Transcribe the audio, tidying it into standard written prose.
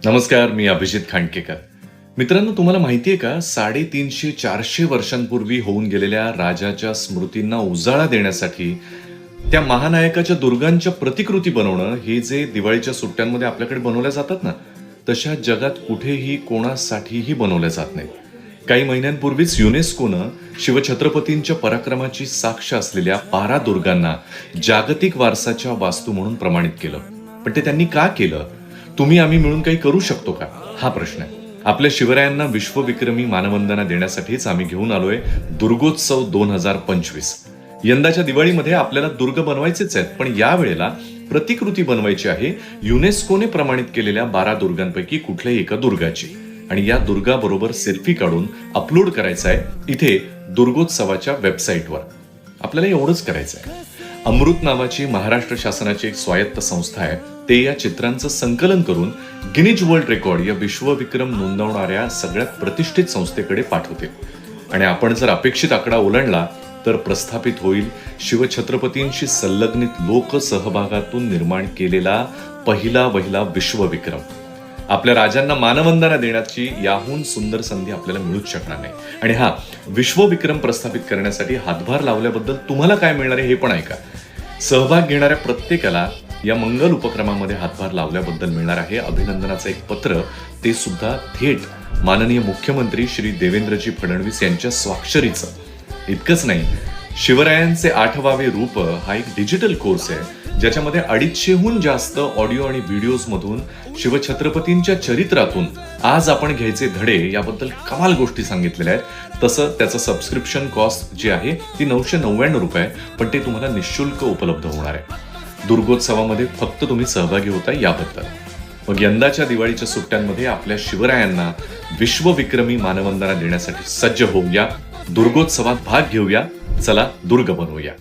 नमस्कार, मी अभिजित खांडकेकर. मित्रांनो, तुम्हाला माहितीये का 350-400 वर्षांपूर्वी होऊन गेलेल्या राजाच्या स्मृतींना उजाळा देण्यासाठी त्या महानायकाच्या दुर्गांच्या प्रतिकृती बनवणं हे जे दिवाळीच्या सुट्ट्यांमध्ये आपल्याकडे बनवल्या जातात ना, तशा जगात कुठेही कोणासाठीही बनवल्या जात नाहीत. काही महिन्यांपूर्वीच युनेस्कोनं शिवछत्रपतींच्या पराक्रमाची साक्ष असलेल्या 12 दुर्गांना जागतिक वारसाच्या वास्तू म्हणून प्रमाणित केलं. पण ते त्यांनी का केलं? तुम्ही आम्ही मिळून काही करू शकतो का, हा प्रश्न आहे. आपल्या शिवरायांना विश्वविक्रमी मानवंदना देण्यासाठीच आम्ही घेऊन आलोय दुर्गोत्सव 2025. यंदाच्या दिवाळीमध्ये आपल्याला दुर्ग बनवायचेच आहेत, पण या वेळेला प्रतिकृती बनवायची आहे युनेस्कोने प्रमाणित केलेल्या 12 दुर्गांपैकी कुठल्याही एका दुर्गाची. आणि या दुर्गाबरोबर सेल्फी काढून अपलोड करायचा आहे इथे दुर्गोत्सवाच्या वेबसाईटवर. आपल्याला एवढंच करायचं आहे. अमृत नावाची महाराष्ट्र शासनाची एक स्वायत्त संस्था आहे. ते या चित्रांचं संकलन करून गिनीज वर्ल्ड रेकॉर्ड या विश्वविक्रम नोंदवणाऱ्या सगळ्यात प्रतिष्ठित संस्थेकडे पाठवतील. आणि आपण जर अपेक्षित आकडा ओलांडला तर प्रस्थापित होईल शिवछत्रपतींशी संलग्नित लोकसहभागातून निर्माण केलेला पहिला विश्वविक्रम. आपल्या राजांना मानवंदना देण्याची याहून सुंदर संधी आपल्याला मिळूच शकणार नाही. आणि हा विश्वविक्रम प्रस्थापित करण्यासाठी हातभार लावल्याबद्दल तुम्हाला काय मिळणार आहे हे पण ऐका. सहभाग घेणाऱ्या प्रत्येकाला या मंगल उपक्रमामध्ये हातभार लावल्याबद्दल मिळणार आहे अभिनंदनाचं एक पत्र. ते सुद्धा थेट माननीय मुख्यमंत्री श्री देवेंद्रजी फडणवीस यांच्या स्वाक्षरीचं. इतकंच नाही, शिवरायांचे 8वावे रूप हा एक डिजिटल कोर्स आहे ज्याच्यामध्ये 250हून जास्त ऑडिओ आणि व्हिडिओज मधून शिवछत्रपतींच्या चरित्रातून आज आपण घ्यायचे धडे याबद्दल कमाल गोष्टी सांगितलेल्या आहेत. तसं त्याचं सबस्क्रिप्शन कॉस्ट जी आहे ती 999 रुपये, पण ते तुम्हाला निःशुल्क उपलब्ध होणार आहे. दुर्गोत्सवामध्ये फक्त तुम्ही सहभागी होता याबद्दल. मग यंदाच्या दिवाळीच्या सुट्ट्यांमध्ये आपल्या शिवरायांना विश्वविक्रमी मानवंदना देण्यासाठी सज्ज होऊया. दुर्गोत्सवात भाग घेऊया. चला दुर्ग बनवूया.